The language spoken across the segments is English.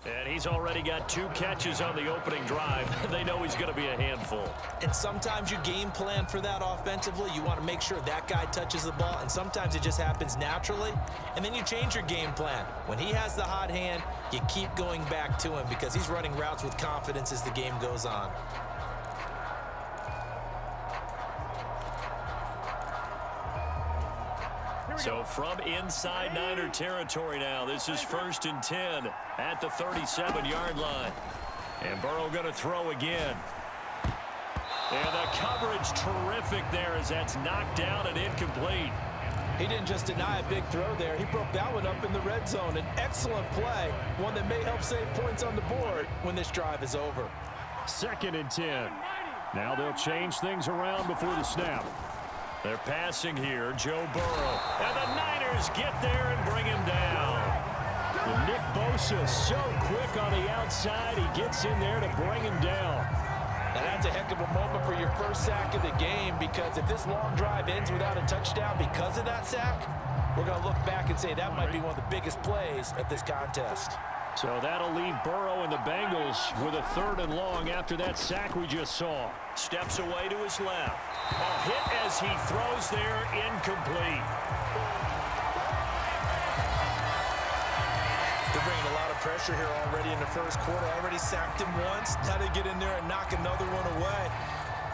And he's already got 2 catches on the opening drive. They know he's going to be a handful. And sometimes you game plan for that offensively. You want to make sure that guy touches the ball, and sometimes it just happens naturally. And then you change your game plan. When he has the hot hand, you keep going back to him because he's running routes with confidence as the game goes on. So from inside Niner territory now, this is 1st and 10 at the 37-yard line. And Burrow going to throw again. And the coverage terrific there as that's knocked down and incomplete. He didn't just deny a big throw there. He broke that one up in the red zone. An excellent play, one that may help save points on the board when this drive is over. 2nd and 10. Now they'll change things around before the snap. They're passing here, Joe Burrow. And the Niners get there and bring him down. And Nick Bosa so quick on the outside. He gets in there to bring him down. Now that's a heck of a moment for your first sack of the game, because if this long drive ends without a touchdown because of that sack, we're going to look back and say that might be one of the biggest plays of this contest. So that'll leave Burrow and the Bengals with a 3rd and long after that sack we just saw. Steps away to his left. A hit as he throws there, incomplete. They're bringing a lot of pressure here already in the first quarter. Already sacked him once. Now to get in there and knock another one away.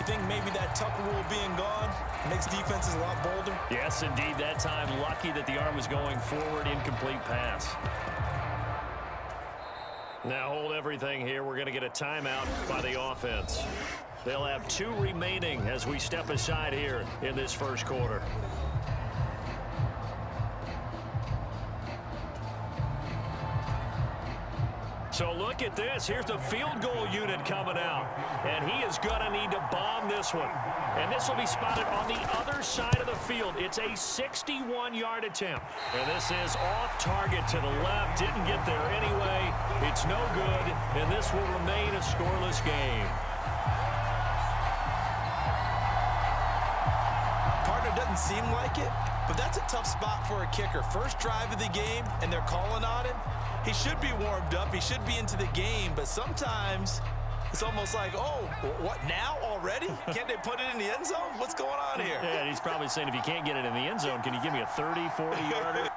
You think maybe that Tucker rule being gone makes defenses a lot bolder? Yes, indeed. That time, lucky that the arm was going forward. Incomplete pass. Now hold everything here. We're going to get a timeout by the offense. They'll have 2 remaining as we step aside here in this first quarter. So look at this. Here's the field goal unit coming out. And he is going to need to bomb this one. And this will be spotted on the other side of the field. It's a 61-yard attempt. And this is off target to the left. Didn't get there anyway. It's no good. And this will remain a scoreless game. Partner doesn't seem like it, but that's a tough spot for a kicker. First drive of the game, and they're calling on him. He should be warmed up. He should be into the game, but sometimes it's almost like, oh, what, now already? Can't they put it in the end zone? What's going on here? Yeah, he's probably saying, if you can't get it in the end zone, can you give me a 30, 40-yarder?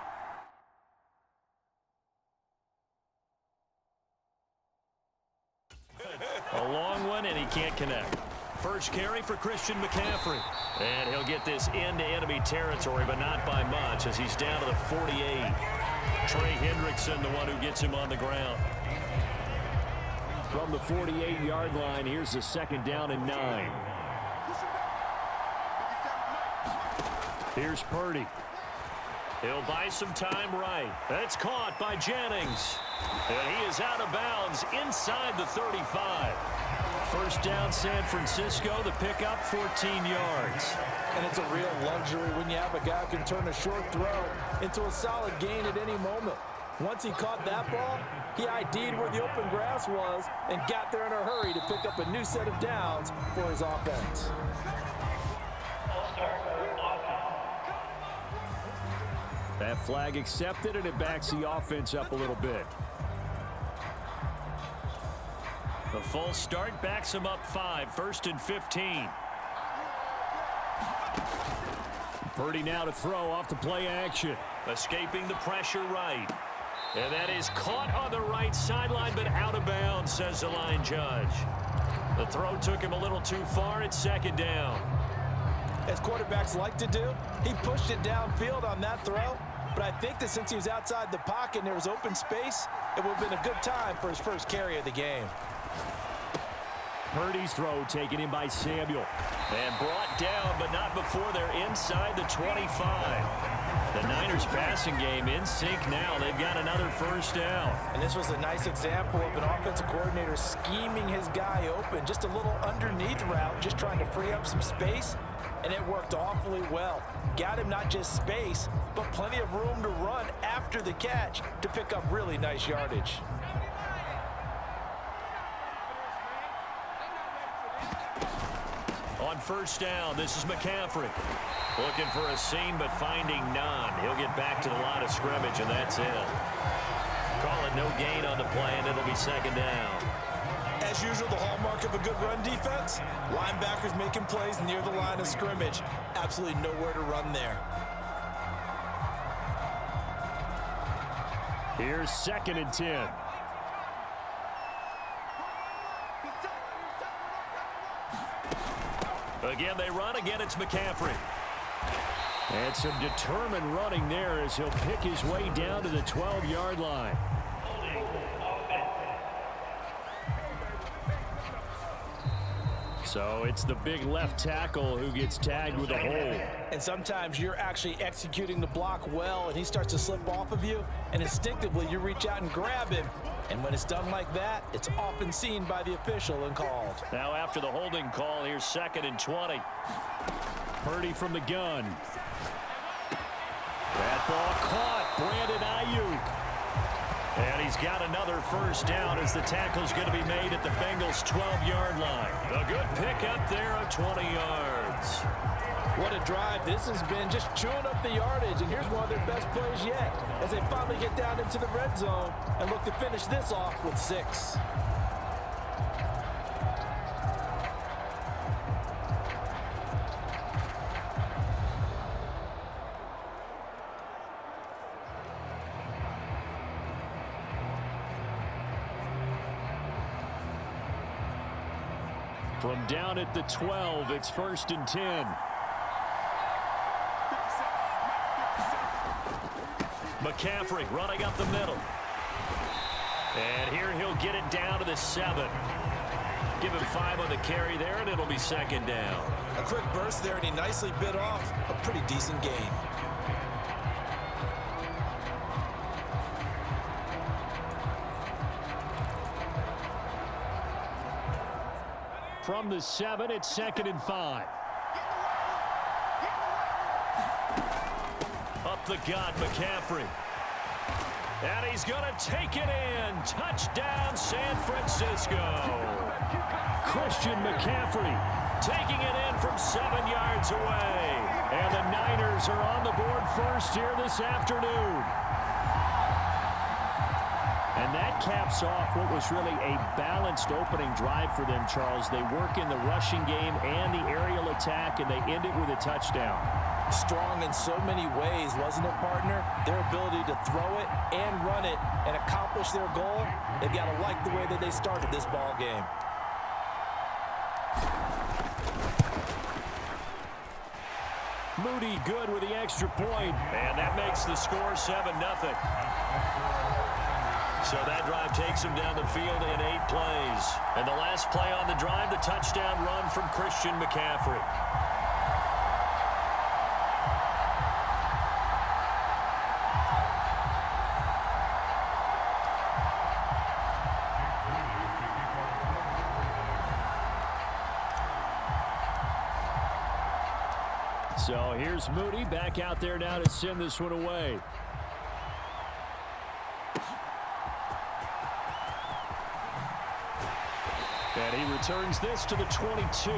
A long one, and he can't connect. First carry for Christian McCaffrey. And he'll get this into enemy territory, but not by much, as he's down to the 48. Trey Hendrickson, the one who gets him on the ground. From the 48-yard line, here's the 2nd down and 9. Here's Purdy. He'll buy some time right. That's caught by Jennings. And he is out of bounds inside the 35. First down, San Francisco. The pickup, 14 yards. And it's a real luxury when you have a guy who can turn a short throw into a solid gain at any moment. Once he caught that ball, he ID'd where the open grass was and got there in a hurry to pick up a new set of downs for his offense. That flag accepted, and it backs the offense up a little bit. The full start backs him up 5, 1st and 15. Purdy now to throw off the play action. Escaping the pressure right. And that is caught on the right sideline, but out of bounds, says the line judge. The throw took him a little too far. It's 2nd down. As quarterbacks like to do, he pushed it downfield on that throw. But I think that since he was outside the pocket and there was open space, it would have been a good time for his first carry of the game. Purdy's throw taken in by Samuel. And brought down, but not before they're inside the 25. The Niners passing game in sync now. They've got another first down. And this was a nice example of an offensive coordinator scheming his guy open. Just a little underneath route, just trying to free up some space. And it worked awfully well. Got him not just space, but plenty of room to run after the catch to pick up really nice yardage. On first down, this is McCaffrey. Looking for a seam, but finding none. He'll get back to the line of scrimmage, and that's it. Call it no gain on the play, and it'll be second down. As usual, the hallmark of a good run defense, linebackers making plays near the line of scrimmage. Absolutely nowhere to run there. Here's 2nd and 10. Again, they run. Again, it's McCaffrey. And some determined running there as he'll pick his way down to the 12-yard line. So it's the big left tackle who gets tagged with a hold. And sometimes you're actually executing the block well, and he starts to slip off of you, and instinctively you reach out and grab him. And when it's done like that, it's often seen by the official and called. Now after the holding call, here's 2nd and 20. Purdy from the gun. That ball caught. Brandon Ayuk. And he's got another first down as the tackle's going to be made at the Bengals' 12-yard line. A good pickup there of 20 yards. What a drive. This has been just chewing up the yardage, and here's one of their best plays yet as they finally get down into the red zone and look to finish this off with 6. From down at the 12, it's 1st and 10. McCaffrey running up the middle. And here he'll get it down to the 7. Give him 5 on the carry there, and it'll be 2nd down. A quick burst there, and he nicely bit off a pretty decent gain. From the 7, it's 2nd and 5. Up the gut, McCaffrey. And he's going to take it in. Touchdown, San Francisco. Christian McCaffrey taking it in from 7 yards away. And the Niners are on the board first here this afternoon. And that caps off what was really a balanced opening drive for them, Charles. They work in the rushing game and the aerial attack, and they end it with a touchdown. Strong in so many ways, wasn't it, partner? Their ability to throw it and run it and accomplish their goal, they've got to like the way that they started this ball game. Moody good with the extra point, and that makes the score 7-0. So that drive takes him down the field in 8 plays. And the last play on the drive, the touchdown run from Christian McCaffrey. So here's Moody back out there now to send this one away. And he returns this to the 22.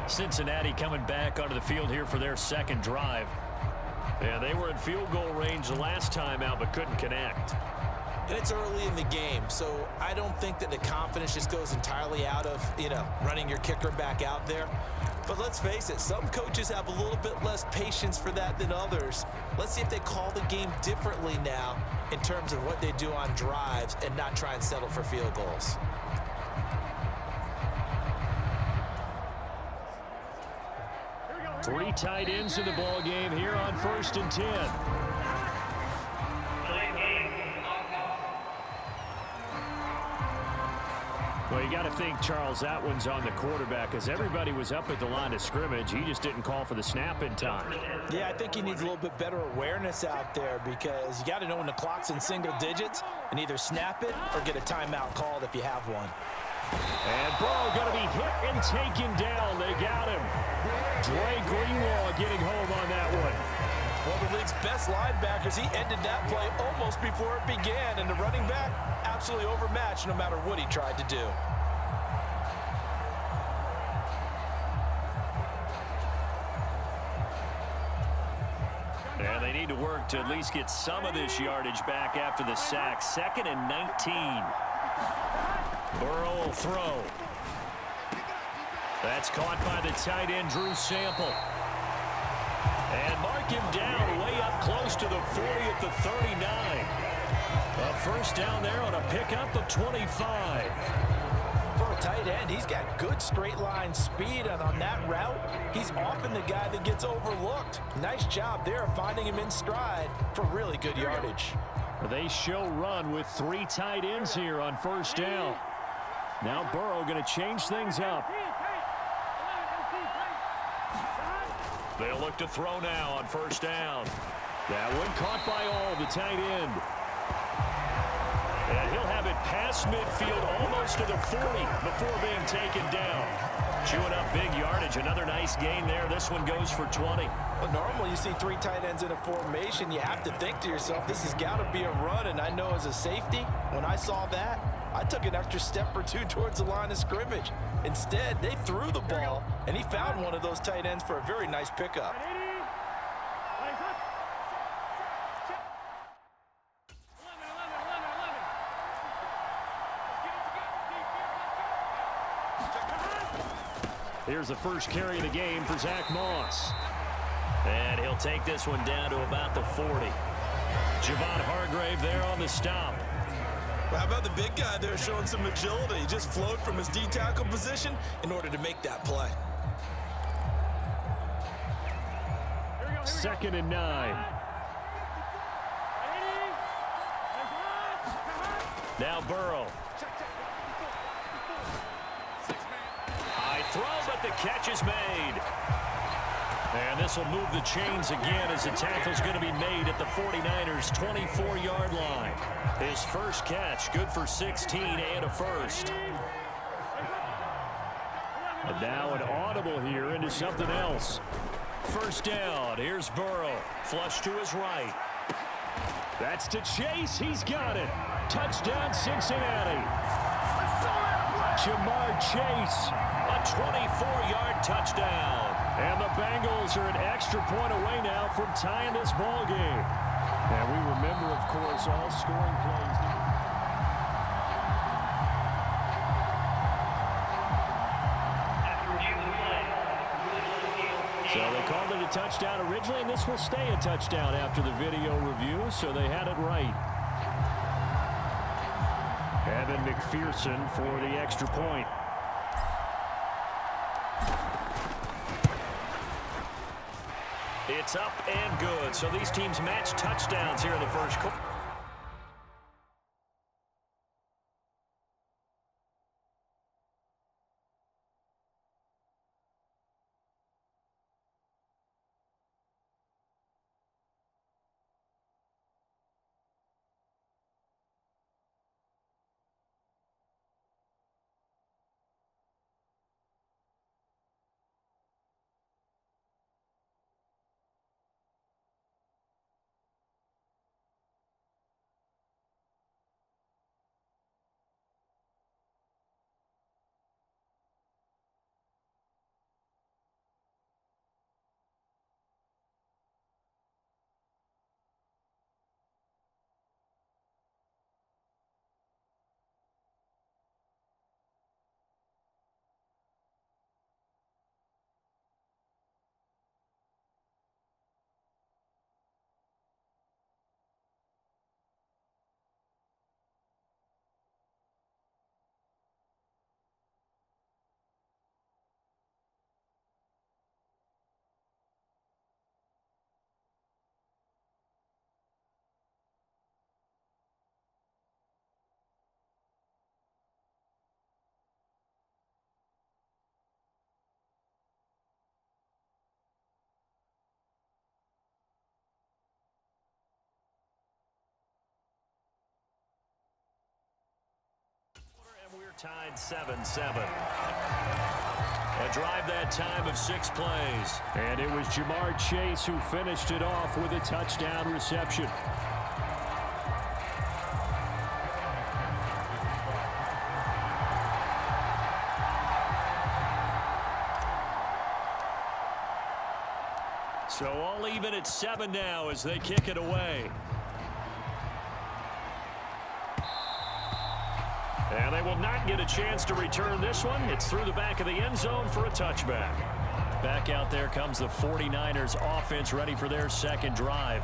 Cincinnati coming back onto the field here for their second drive. Yeah, they were in field goal range the last time out but couldn't connect. And it's early in the game, so I don't think that the confidence just goes entirely out of, running your kicker back out there. But let's face it, some coaches have a little bit less patience for that than others. Let's see if they call the game differently now in terms of what they do on drives and not try and settle for field goals. Three tight ends in the ball game here on 1st and 10. Well, you got to think, Charles, that one's on the quarterback because everybody was up at the line of scrimmage. He just didn't call for the snap in time. Yeah, I think he needs a little bit better awareness out there because you got to know when the clock's in single digits and either snap it or get a timeout called if you have one. And Burrow going to be hit and taken down. They got him. Dre Greenlaw getting home on that one. One of the league's best linebackers, he ended that play almost before it began, and the running back absolutely overmatched no matter what he tried to do. And they need to work to at least get some of this yardage back after the sack. 2nd and 19. Burrow will throw. That's caught by the tight end, Drew Sample. And mark him down way up close to the 40 at the 39. A first down there on a pickup of 25. For a tight end, he's got good straight line speed, and on that route, he's often the guy that gets overlooked. Nice job there finding him in stride for really good yardage. They show run with 3 tight ends here on first down. Now Burrow going to change things up. They'll look to throw now on first down. That one caught by all, the tight end. And he'll have it past midfield almost to the 40 before being taken down. Chewing up big yardage. Another nice gain there. This one goes for 20. Well, normally you see 3 tight ends in a formation. You have to think to yourself, this has got to be a run. And I know as a safety, when I saw that, I took an extra step or 2 towards the line of scrimmage. Instead, they threw the ball, and he found one of those tight ends for a very nice pickup. Here's the first carry of the game for Zach Moss. And he'll take this one down to about the 40. Javon Hargrave there on the stop. Well, how about the big guy there showing some agility? He just flowed from his D-tackle position in order to make that play. 2nd and 9. Now Burrow. High throw, but the catch is made. And this will move the chains again as the tackle's going to be made at the 49ers' 24-yard line. His first catch, good for 16 and a first. And now an audible here into something else. First down, here's Burrow. Flush to his right. That's to Chase, he's got it. Touchdown Cincinnati. Jamar Chase, a 24-yard touchdown. And the Bengals are an extra point away now from tying this ball game. And we remember, of course, all scoring plays. So they called it a touchdown originally, and this will stay a touchdown after the video review, so they had it right. Evan McPherson for the extra point. It's up and good. So these teams match touchdowns here in the first quarter. And we're tied 7-7. A drive that time of 6 plays. And it was Jamar Chase who finished it off with a touchdown reception. So all even at and 7 now as they kick it away. And they will not get a chance to return this one. It's through the back of the end zone for a touchback. Back out there comes the 49ers offense, ready for their second drive.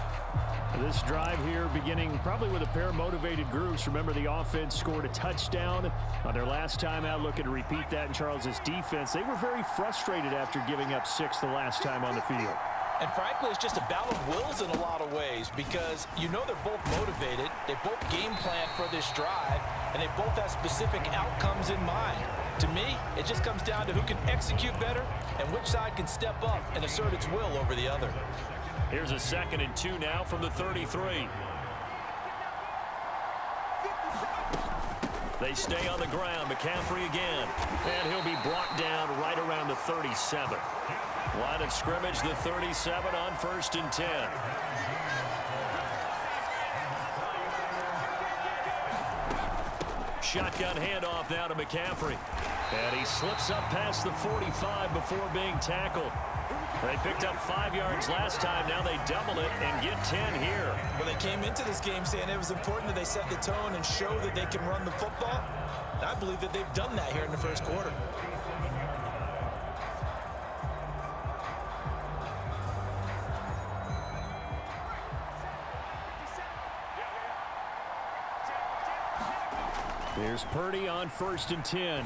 This drive here beginning probably with a pair of motivated groups. Remember, the offense scored a touchdown on their last time out, looking to repeat that in Charles's defense. They were very frustrated after giving up 6 the last time on the field. And frankly, it's just a battle of wills in a lot of ways because you know they're both motivated, they both game plan for this drive, and they both have specific outcomes in mind. To me, it just comes down to who can execute better and which side can step up and assert its will over the other. Here's a 2nd and 2 now from the 33. They stay on the ground. McCaffrey again. And he'll be brought down right around the 37. Line of scrimmage, the 37 on 1st and 10. Shotgun handoff now to McCaffrey. And he slips up past the 45 before being tackled. They picked up 5 yards last time. Now they double it and get 10 here. Well, they came into this game saying it was important that they set the tone and show that they can run the football. And I believe that they've done that here in the first quarter. Here's Purdy on 1st and 10.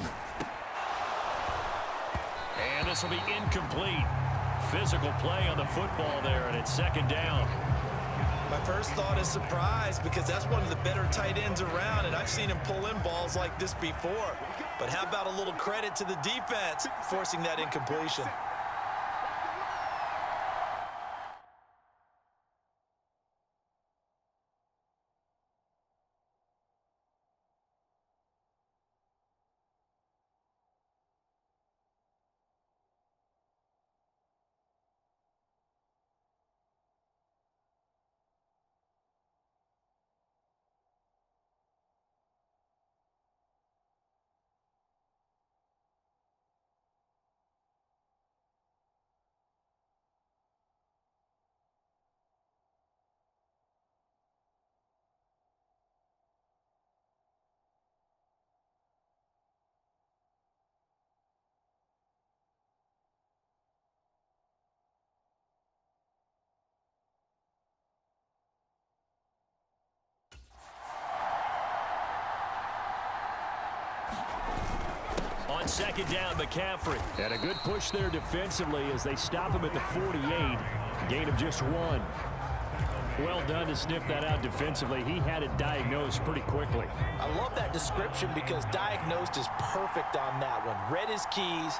And this will be incomplete. Physical play on the football there, and it's 2nd down. My first thought is surprise because that's one of the better tight ends around, and I've seen him pull in balls like this before. But how about a little credit to the defense forcing that incompletion? On 2nd down, McCaffrey. And a good push there defensively as they stop him at the 48. Gain of just 1. Well done to sniff that out defensively. He had it diagnosed pretty quickly. I love that description because diagnosed is perfect on that one. Read his keys,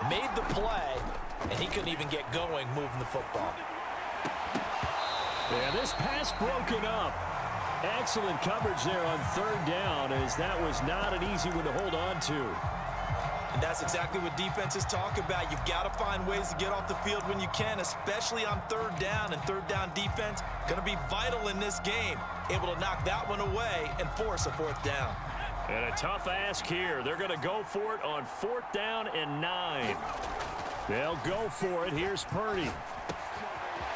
made the play, and he couldn't even get going moving the football. Yeah, this pass broken up. Excellent coverage there on 3rd down as that was not an easy one to hold on to. And that's exactly what defenses talk about. You've got to find ways to get off the field when you can, especially on 3rd down. And 3rd down defense going to be vital in this game. Able to knock that one away and force a 4th down. And a tough ask here. They're going to go for it on 4th down and 9. They'll go for it. Here's Purdy.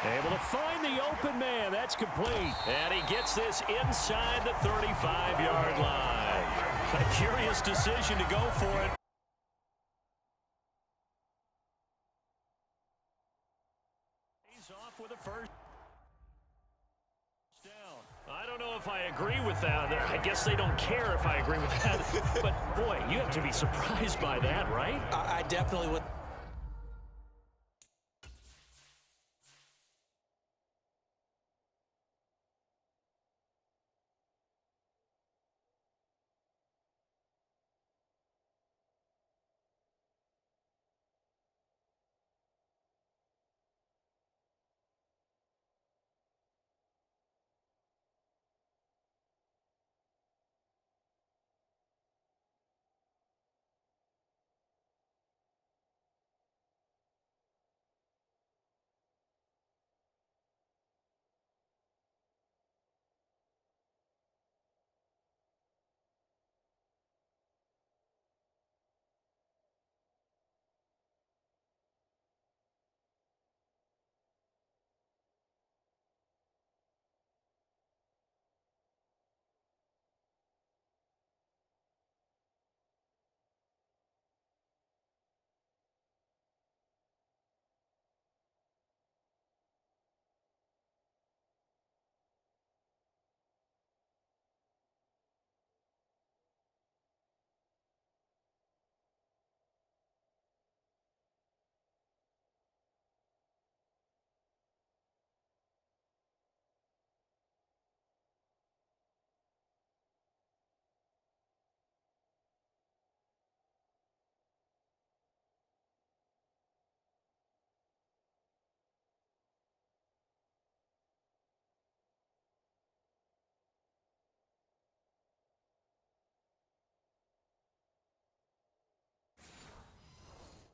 Able to find the open man. That's complete. And he gets this inside the 35-yard line. A curious decision to go for it. He's off with a 1st down. I don't know if I agree with that. I guess they don't care if I agree with that. But, boy, you have to be surprised by that, right? I definitely would.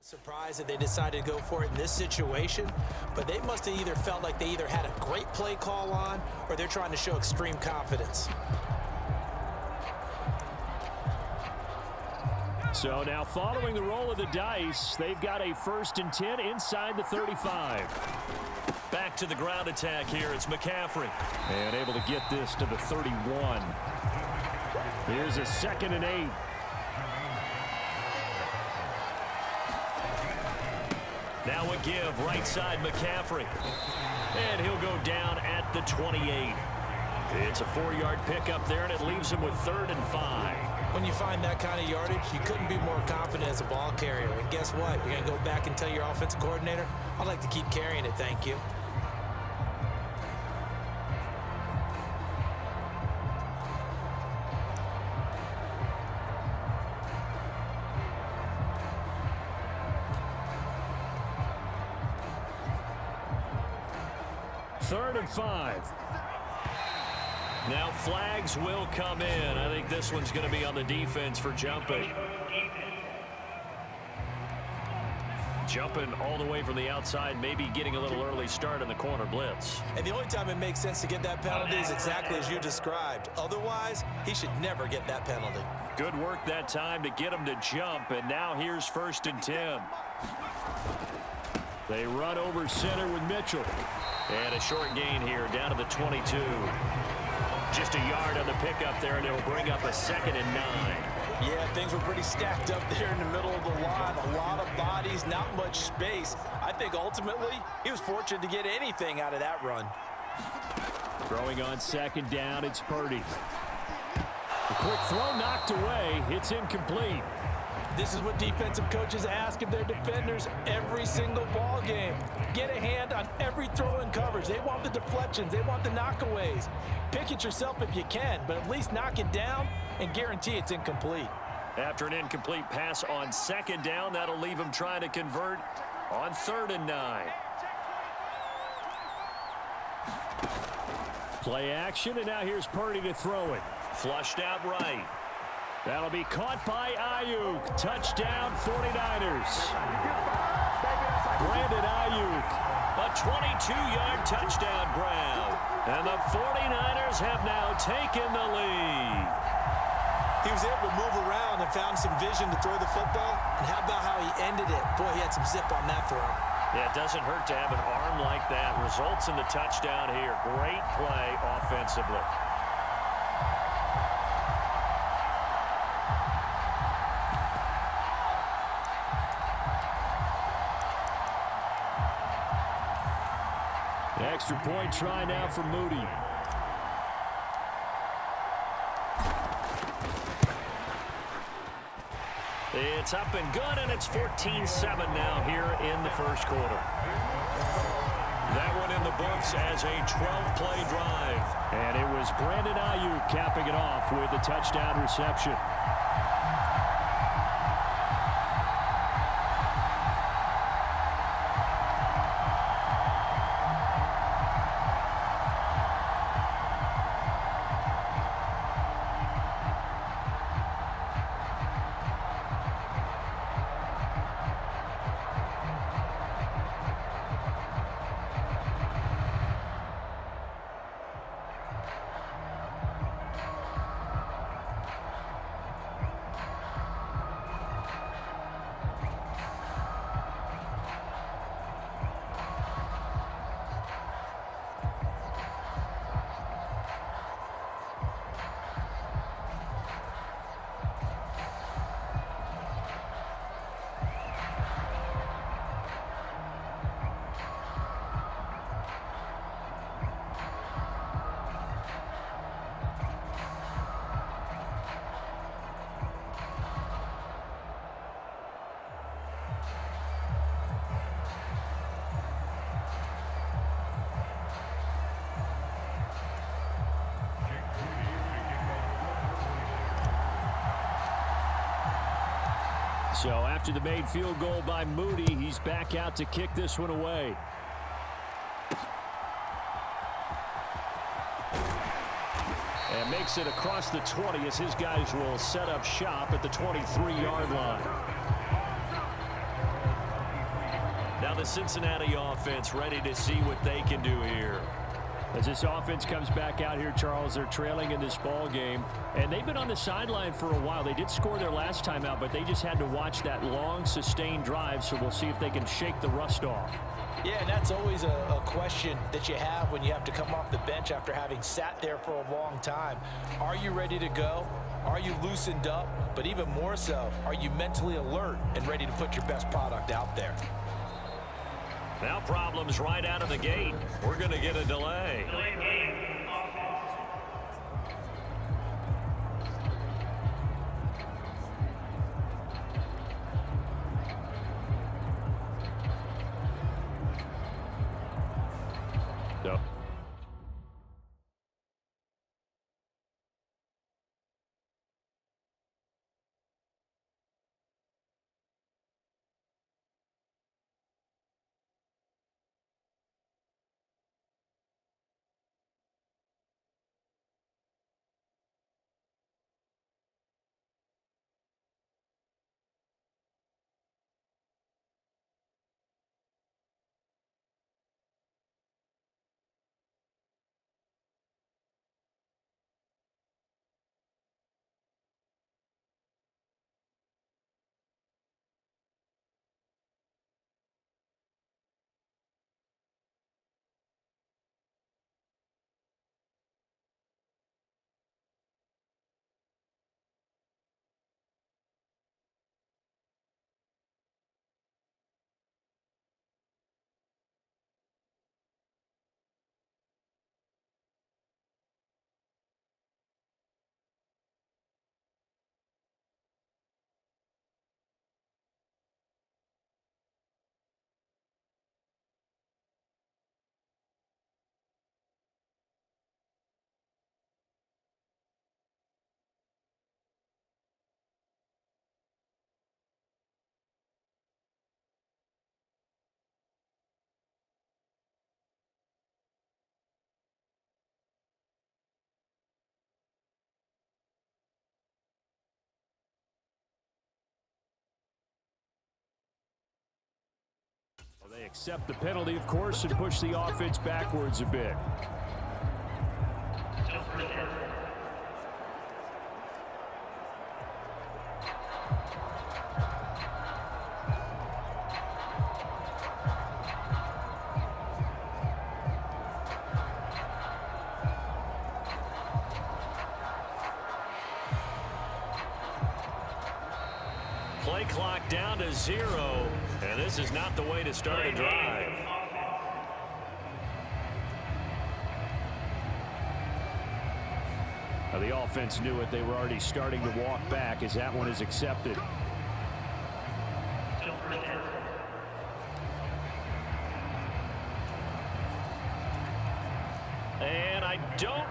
Surprised that they decided to go for it in this situation, but they must have either felt like they either had a great play call on or they're trying to show extreme confidence. So now following the roll of the dice, they've got a 1st and 10 inside the 35. Back to the ground attack here. It's McCaffrey. And able to get this to the 31. Here's a 2nd and 8. Now a give, right side McCaffrey. And he'll go down at the 28. It's a 4-yard pickup there, and it leaves him with 3rd and 5. When you find that kind of yardage, you couldn't be more confident as a ball carrier. And guess what? You're going to go back and tell your offensive coordinator, I'd like to keep carrying it, thank you. Third and 5. Now flags will come in. I think this one's going to be on the defense for jumping. Jumping all the way from the outside, maybe getting a little early start in the corner blitz. And the only time it makes sense to get that penalty is exactly as you described. Otherwise, he should never get that penalty. Good work that time to get him to jump, and now here's 1st and 10. They run over center with Mitchell. And a short gain here down to the 22. Just a yard on the pickup there, and it'll bring up a 2nd and 9. Yeah, things were pretty stacked up there in the middle of the line. A lot of bodies, not much space. I think ultimately he was fortunate to get anything out of that run. Throwing on 2nd down, it's Purdy. A quick throw knocked away. It's incomplete. This is what defensive coaches ask of their defenders every single ball game. Get a hand on every throw in coverage. They want the deflections. They want the knockaways. Pick it yourself if you can, but at least knock it down and guarantee it's incomplete. After an incomplete pass on 2nd down, that'll leave him trying to convert on 3rd and 9. Play action, and now here's Purdy to throw it. Flushed out right. That'll be caught by Ayuk. Touchdown, 49ers. Brandon Ayuk, a 22-yard touchdown grab. And the 49ers have now taken the lead. He was able to move around and found some vision to throw the football. And how about how he ended it? Boy, he had some zip on that throw. Yeah, it doesn't hurt to have an arm like that. Results in the touchdown here. Great play offensively. Extra point try now for Moody. It's up and good, and it's 14-7 now here in the 1st quarter. That one in the books as a 12-play drive. And it was Brandon Ayuk capping it off with a touchdown reception. So after the made field goal by Moody, he's back out to kick this one away. And makes it across the 20 as his guys will set up shop at the 23-yard line. the Cincinnati offense ready to see what they can do here. As this offense comes back out here, Charles, they're trailing in this ball game, and they've been on the sideline for a while. They did score their last time out, but they just had to watch that long, sustained drive, so we'll see if they can shake the rust off. Yeah, and that's always a question that you have when you have to come off the bench after having sat there for a long time. Are you ready to go? Are you loosened up? But even more so, are you mentally alert and ready to put your best product out there? Now problems right out of the gate. We're going to get a delay. No. They accept the penalty, of course, and push the offense backwards a bit. Play clock down to 0, and this is not the way to start a drive. Now, the offense knew it. They were already starting to walk back as that one is accepted. And I don't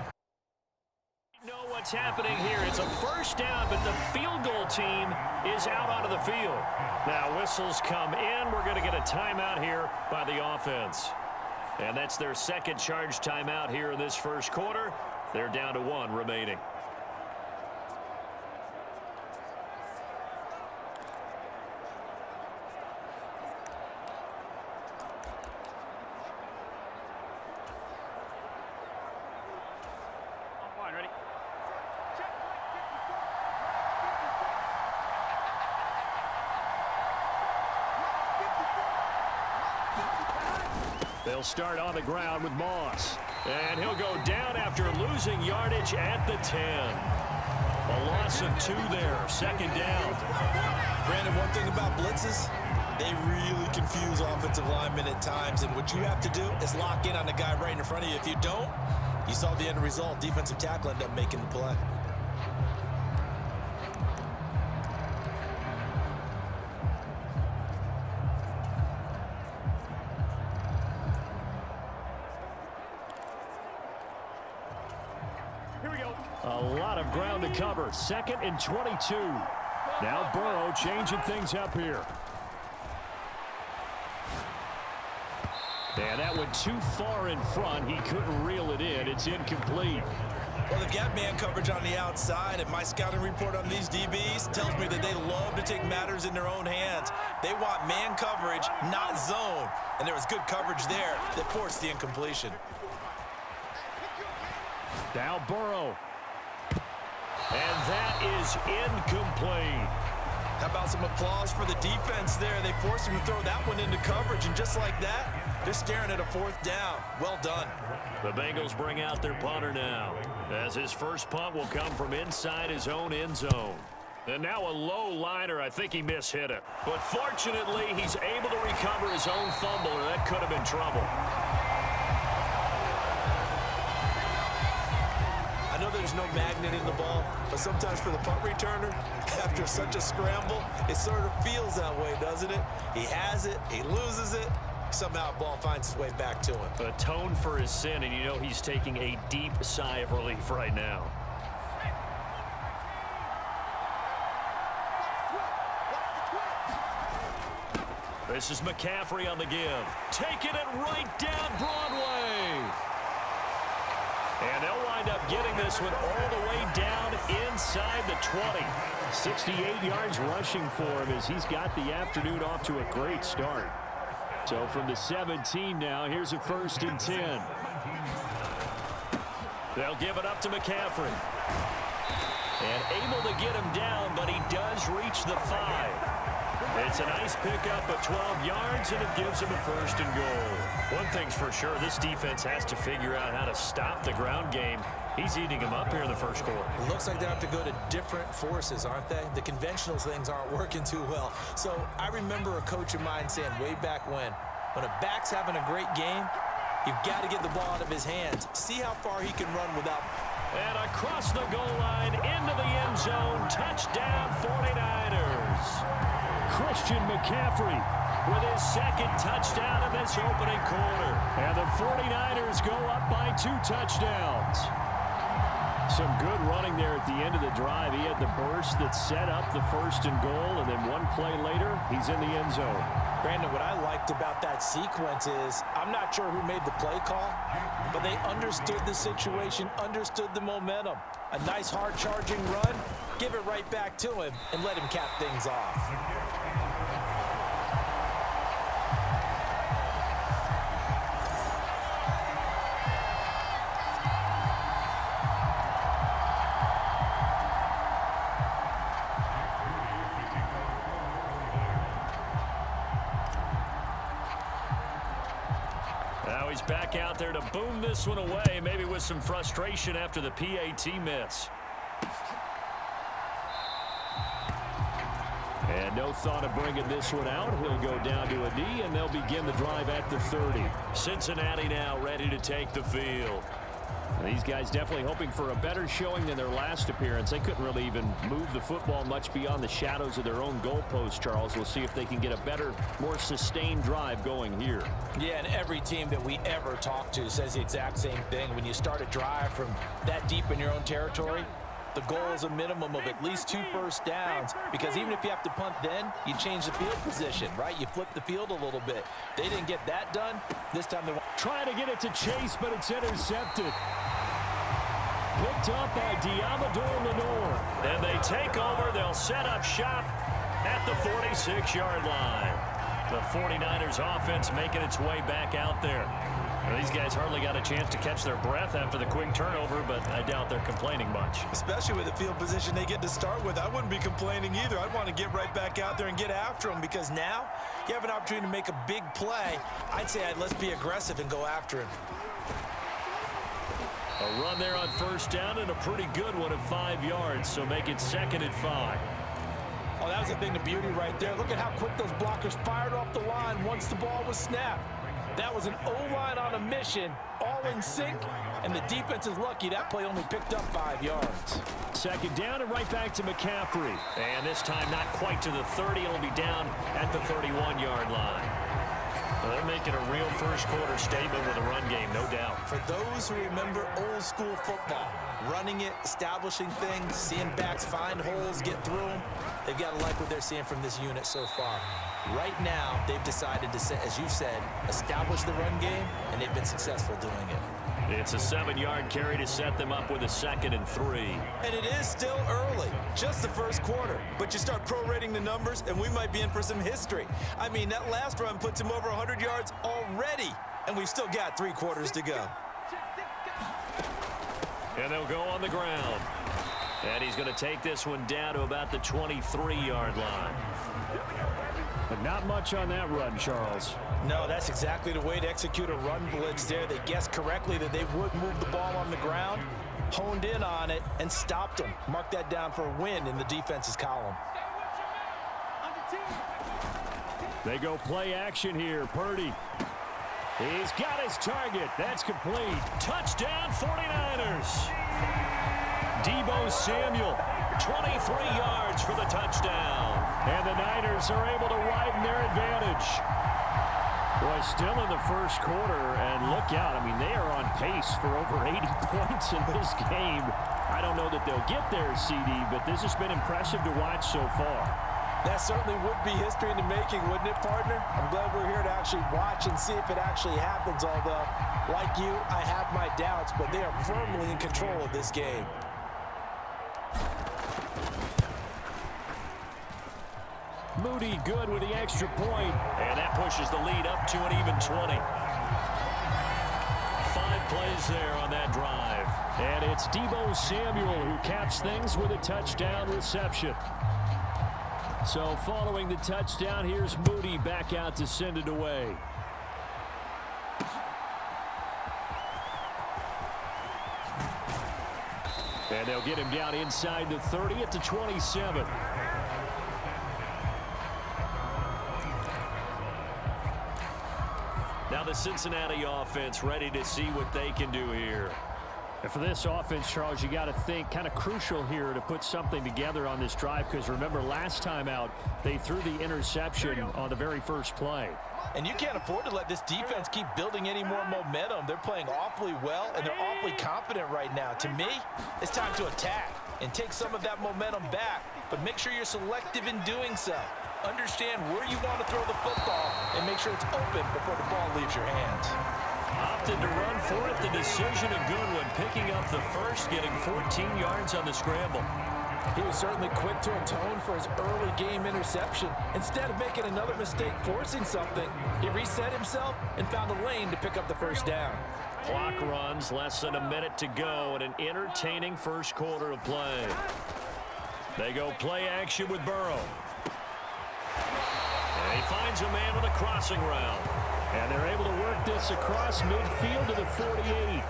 know what's happening here. It's a first down, but the field goal team is out onto the field. Now whistles come in. We're going to get a timeout here by the offense. And that's their second charge timeout here in this first quarter. They're down to 1 remaining. They'll start on the ground with Moss. And he'll go down after losing yardage at the 10. A loss of 2 there. Second down. Brandon, one thing about blitzes, they really confuse offensive linemen at times. And what you have to do is lock in on the guy right in front of you. If you don't, you saw the end result. Defensive tackle ended up making the play. A lot of ground to cover. 2nd and 22. Now Burrow changing things up here. And that went too far in front. He couldn't reel it in. It's incomplete. Well, they've got man coverage on the outside, and my scouting report on these DBs tells me that they love to take matters in their own hands. They want man coverage, not zone. And there was good coverage there that forced the incompletion. Now Burrow. And that is incomplete. How about some applause for the defense there? They forced him to throw that one into coverage, and just like that, they're staring at a 4th down. Well done. The Bengals bring out their punter now, as his first punt will come from inside his own end zone. And now a low liner. I think he mishit it. But fortunately, he's able to recover his own fumble, or that could have been trouble. I know there's no magnet in the ball, but sometimes for the punt returner, after such a scramble, it sort of feels that way, doesn't it? He has it, he loses it, somehow the ball finds its way back to him. Atone for his sin, and you know he's taking a deep sigh of relief right now. This is McCaffrey on the give. Taking it right down Broadway. And they'll wind up getting this one all the way down inside the 20. 68 yards rushing for him as he's got the afternoon off to a great start. So from the 17 now, here's a 1st and 10. They'll give it up to McCaffrey. And able to get him down, but he does reach the 5. It's a nice pickup of 12 yards, and it gives him a 1st and goal. One thing's for sure, this defense has to figure out how to stop the ground game. He's eating them up here in the first quarter. It looks like they have to go to different forces, aren't they? The conventional things aren't working too well. So I remember a coach of mine saying way back when a back's having a great game, you've got to get the ball out of his hands. See how far he can run without. And across the goal line, into the end zone, touchdown 49ers. Christian McCaffrey with his 2nd touchdown in this opening quarter. And the 49ers go up by 2 touchdowns. Some good running there at the end of the drive. He had the burst that set up the 1st and goal, and then one play later, he's in the end zone. Brandon, what I liked about that sequence is I'm not sure who made the play call, but they understood the situation, understood the momentum. A nice hard-charging run, give it right back to him, and let him cap things off. Now he's back out there to boom this one away, maybe with some frustration after the PAT miss. And no thought of bringing this one out. He'll go down to a knee, and they'll begin the drive at the 30. Cincinnati now ready to take the field. These guys definitely hoping for a better showing than their last appearance. They couldn't really even move the football much beyond the shadows of their own goalpost, Charles. We'll see if they can get a better, more sustained drive going here. Yeah, and every team that we ever talk to says the exact same thing. When you start a drive from that deep in your own territory, the goal is a minimum of at least 2 first downs, because even if you have to punt then, you change the field position, right? You flip the field a little bit. They didn't get that done. This time they want... Trying to get it to Chase, but it's intercepted. Picked up by Diamador Lenore. And they take over. They'll set up shop at the 46-yard line. The 49ers offense making its way back out there. Well, these guys hardly got a chance to catch their breath after the quick turnover, but I doubt they're complaining much. Especially with the field position they get to start with. I wouldn't be complaining either. I'd want to get right back out there and get after them, because now you have an opportunity to make a big play. I'd say let's be aggressive and go after him. A run there on first down, and a pretty good one at 5 yards, so make it 2nd and 5. Oh, that was a thing of beauty right there. Look at how quick those blockers fired off the line once the ball was snapped. That was an O-line on a mission, all in sync, and the defense is lucky that play only picked up 5 yards. 2nd down and right back to McCaffrey. And this time not quite to the 30. It'll be down at the 31-yard line. Well, they're making a real first-quarter statement with a run game, no doubt. For those who remember old-school football, running it, establishing things, seeing backs find holes, get through them, they've got to like what they're seeing from this unit so far. Right now, they've decided to, as you said, establish the run game, and they've been successful doing it. It's a 7-yard carry to set them up with a 2nd and 3. And it is still early, just the first quarter. But you start prorating the numbers, and we might be in for some history. I mean, that last run puts him over 100 yards already, and we've still got 3 quarters to go. And they'll go on the ground. And he's going to take this one down to about the 23-yard line. But not much on that run, Charles. No, that's exactly the way to execute a run blitz there. They guessed correctly that they would move the ball on the ground, honed in on it, and stopped them. Mark that down for a win in the defense's column. They go play action here. Purdy. He's got his target. That's complete. Touchdown, 49ers. Deebo Samuel, 23 yards for the touchdown. And the Niners are able to widen their advantage. Boy, still in the first quarter, and look out. I mean, they are on pace for over 80 points in this game. I don't know that they'll get there, CD, but this has been impressive to watch so far. That certainly would be history in the making, wouldn't it, partner? I'm glad we're here to actually watch and see if it actually happens, although, like you, I have my doubts, but they are firmly in control of this game. Moody good with the extra point. And that pushes the lead up to an even 20. 5 plays there on that drive. And it's Deebo Samuel who caps things with a touchdown reception. So following the touchdown, here's Moody back out to send it away. And they'll get him down inside the 30 at the 27. Now the Cincinnati offense ready to see what they can do here. And for this offense, Charles, you got to think kind of crucial here to put something together on this drive, because remember last time out they threw the interception on the very first play. And you can't afford to let this defense keep building any more momentum. They're playing awfully well, and they're awfully confident right now. To me, it's time to attack and take some of that momentum back, but make sure you're selective in doing so. Understand where you want to throw the football and make sure it's open before the ball leaves your hands. Opted to run for it. The decision a good one. Picking up the first, getting 14 yards on the scramble. He was certainly quick to atone for his early game interception. Instead of making another mistake forcing something, he reset himself and found a lane to pick up the first down. Clock runs, less than a minute to go in an entertaining first quarter of play. They go play action with Burrow. And he finds a man with a crossing route. And they're able to work this across midfield to the 48.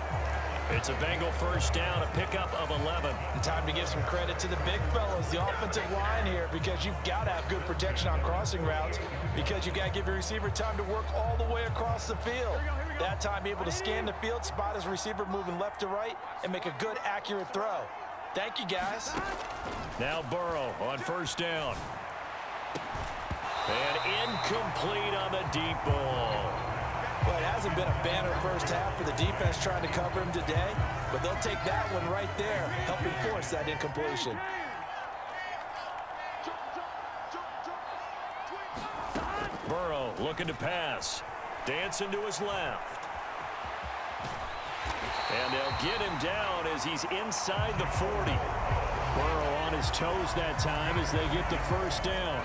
It's a Bengal first down, a pickup of 11. And time to give some credit to the big fellas, the offensive line here, because you've got to have good protection on crossing routes, because you've got to give your receiver time to work all the way across the field. That time able to scan the field, spot his receiver moving left to right, and make a good, accurate throw. Thank you, guys. Now Burrow on first down. And incomplete on the deep ball. Well, it hasn't been a banner first half for the defense trying to cover him today, but they'll take that one right there, helping force that incompletion. Burrow looking to pass. Dancing to his left. And they'll get him down as he's inside the 40. Burrow on his toes that time as they get the first down.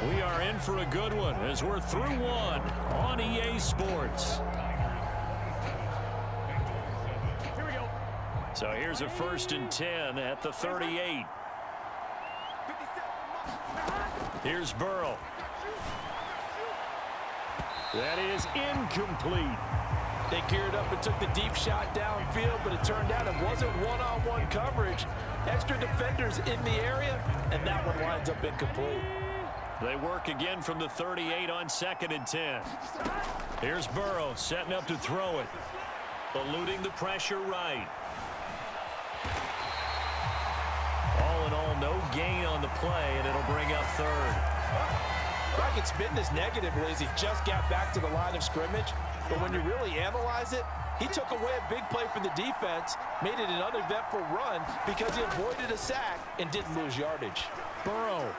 We are in for a good one as we're through one on EA Sports. Here we go. So here's a 1st and 10 at the 38. Here's Burrow. That is incomplete. They geared up and took the deep shot downfield, but it turned out it wasn't one-on-one coverage. Extra defenders in the area, and that one winds up incomplete. They work again from the 38 on 2nd and 10. Here's Burrow setting up to throw it. Eluding the pressure right. All in all, no gain on the play, and it'll bring up 3rd. I can spin this negatively as he just got back to the line of scrimmage, but when you really analyze it, he took away a big play for the defense, made it an uneventful run because he avoided a sack and didn't lose yardage. Burrow.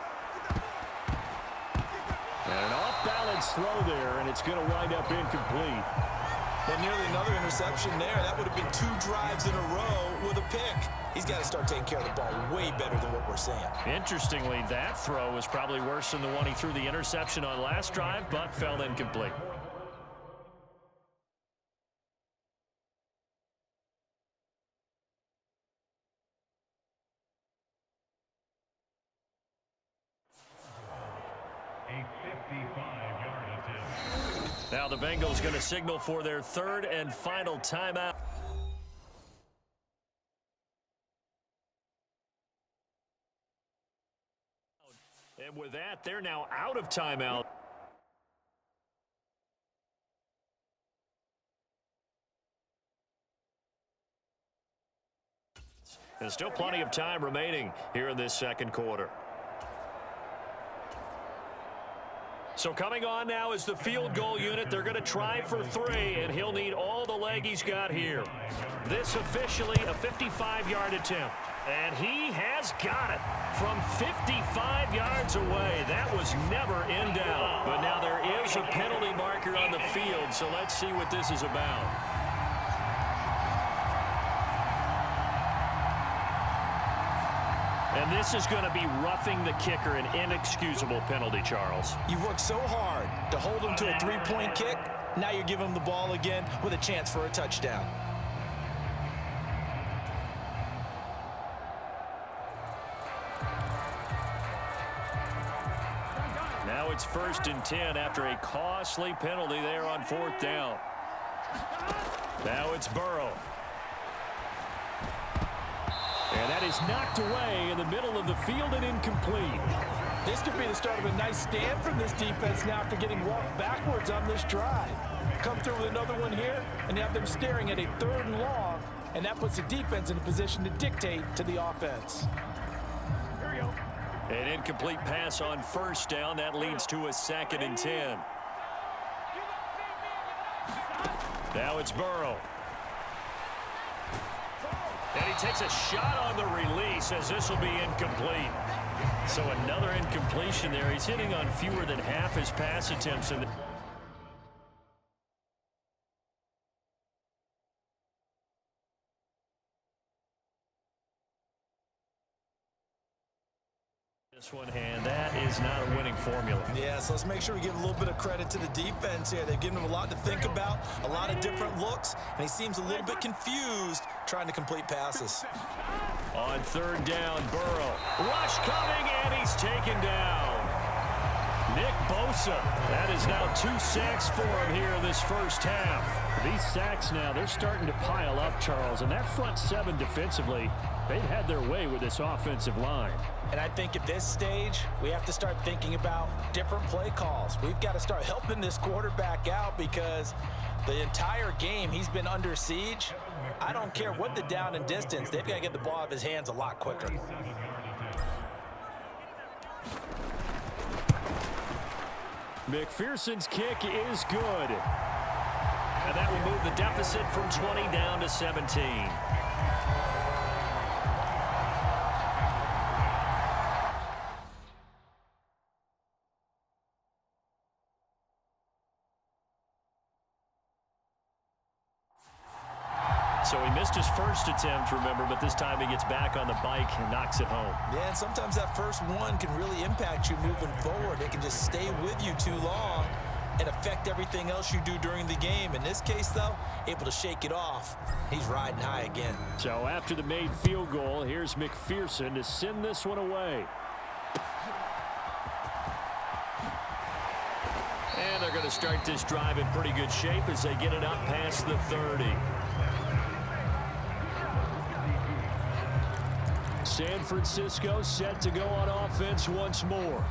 And an off-balance throw there, and it's going to wind up incomplete. Well, nearly another interception there. That would have been 2 drives in a row with a pick. He's got to start taking care of the ball way better than what we're saying. Interestingly, that throw was probably worse than the one he threw the interception on last drive, but fell incomplete. Now the Bengals going to signal for their 3rd and final timeout. And with that, they're now out of timeout. There's still plenty of time remaining here in this second quarter. So coming on now is the field goal unit. They're going to try for 3, and he'll need all the leg he's got here. This officially a 55-yard attempt. And he has got it from 55 yards away. That was never in doubt. But now there is a penalty marker on the field, so let's see what this is about. And this is going to be roughing the kicker, an inexcusable penalty, Charles. You've worked so hard to hold him to a 3-point kick. Now you're giving him the ball again with a chance for a touchdown. Now it's 1st and 10 after a costly penalty there on 4th down. Now it's Burrow. And that is knocked away in the middle of the field and incomplete. This could be the start of a nice stand from this defense now after getting walked backwards on this drive. Come through with another one here, and you have them staring at a 3rd and long, and that puts the defense in a position to dictate to the offense. Here we go. An incomplete pass on 1st down. That leads to a 2nd and 10. Now it's Burrow. And he takes a shot on the release as this will be incomplete. So another incompletion there. He's hitting on fewer than half his pass attempts in the this one, and that is not a winning formula. Yeah, so let's make sure we give a little bit of credit to the defense here. They've given him a lot to think about, a lot of different looks, and he seems a little bit confused trying to complete passes. On 3rd down, Burrow. Rush coming, and he's taken down. Nick Bosa. That is now 2 sacks for him here in this first half. These sacks now, they're starting to pile up, Charles, and that front 7 defensively, they've had their way with this offensive line. And I think at this stage, we have to start thinking about different play calls. We've got to start helping this quarterback out because the entire game he's been under siege. I don't care what the down and distance. They've got to get the ball out of his hands a lot quicker. McPherson's kick is good. And that will move the deficit from 20 down to 17. So he missed his first attempt, remember, but this time he gets back on the bike and knocks it home. Yeah, and sometimes that first one can really impact you moving forward. It can just stay with you too long and affect everything else you do during the game. In this case, though, able to shake it off. He's riding high again. So after the made field goal, here's McPherson to send this one away. And they're going to start this drive in pretty good shape as they get it up past the 30. San Francisco set to go on offense once more.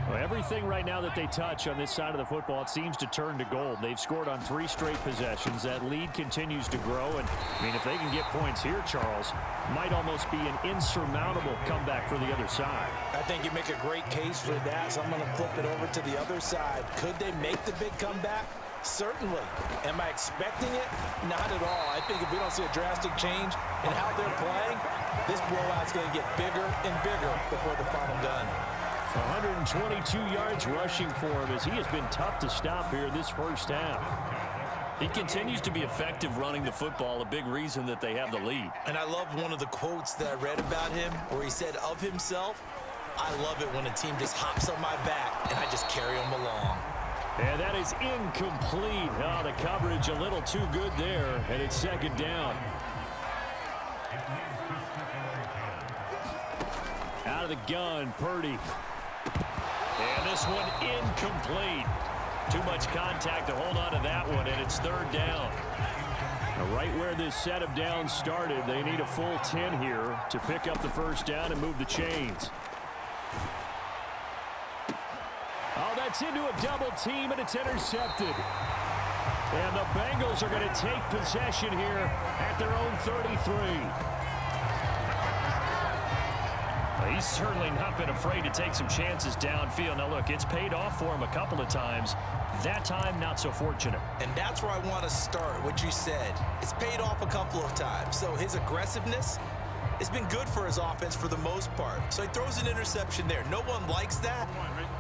Well, everything right now that they touch on this side of the football, it seems to turn to gold. They've scored on 3 straight possessions. That lead continues to grow. And, I mean, if they can get points here, Charles, might almost be an insurmountable comeback for the other side. I think you make a great case for that, so I'm going to flip it over to the other side. Could they make the big comeback? Certainly. Am I expecting it? Not at all. I think if we don't see a drastic change in how they're playing, this blowout's going to get bigger and bigger before the final gun. 122 yards rushing for him as he has been tough to stop here this first half. He continues to be effective running the football, a big reason that they have the lead. And I love one of the quotes that I read about him where he said of himself, "I love it when a team just hops on my back and I just carry them along." And that is incomplete. Oh, the coverage a little too good there, and it's second down. Out of the gun, Purdy. And this one incomplete. Too much contact to hold on to that one, and it's third down. Now, right where this set of downs started, they need a full 10 here to pick up the first down and move the chains. Oh, that's into a double team, and it's intercepted. And the Bengals are going to take possession here at their own 33. He's certainly not been afraid to take some chances downfield. Now, look, it's paid off for him a couple of times. That time, not so fortunate. And that's where I want to start, what you said. It's paid off a couple of times. So his aggressiveness has been good for his offense for the most part. So he throws an interception there. No one likes that,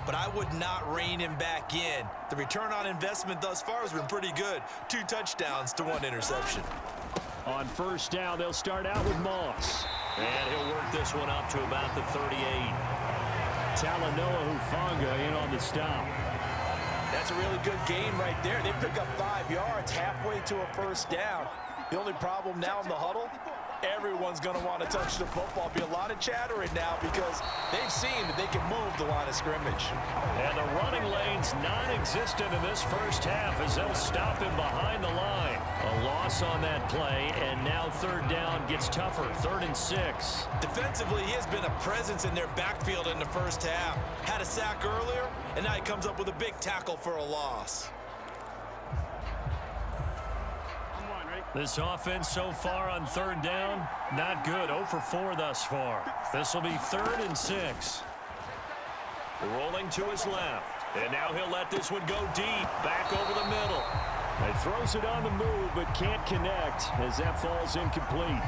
but I would not rein him back in. The return on investment thus far has been pretty good. 2 touchdowns to 1 interception. On first down, they'll start out with Moss. And he'll work this one up to about the 38. Talanoa Hufanga in on the stop. That's a really good game right there. They pick up 5 yards halfway to a first down. The only problem now in the huddle, everyone's going to want to touch the football. Be a lot of chattering now because they've seen that they can move the line of scrimmage. And the running lane's non-existent in this first half as they'll stop him behind the line. A loss on that play, and now third down gets tougher. 3rd and 6. Defensively, he has been a presence in their backfield in the first half. Had a sack earlier, and now he comes up with a big tackle for a loss. This offense so far on third down, not good. 0 for 4 thus far. This will be 3rd and 6. Rolling to his left. And now he'll let this one go deep. Back over the middle. He throws it on the move, but can't connect as that falls incomplete.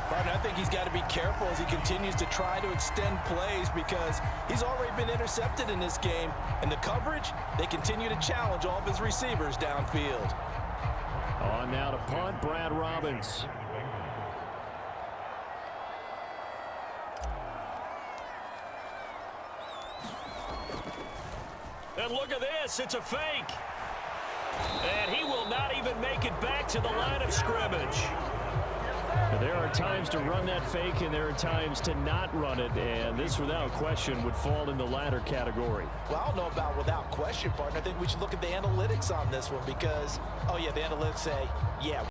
Partner, I think he's got to be careful as he continues to try to extend plays because he's already been intercepted in this game. And the coverage, they continue to challenge all of his receivers downfield. On now to punt, Brad Robbins. And look at this, it's a fake. And he will not even make it back to the line of scrimmage. There are times to run that fake, and there are times to not run it, and this, without question, would fall in the latter category. Well, I don't know about without question, partner. I think we should look at the analytics on this one because, oh, yeah, the analytics say, yeah,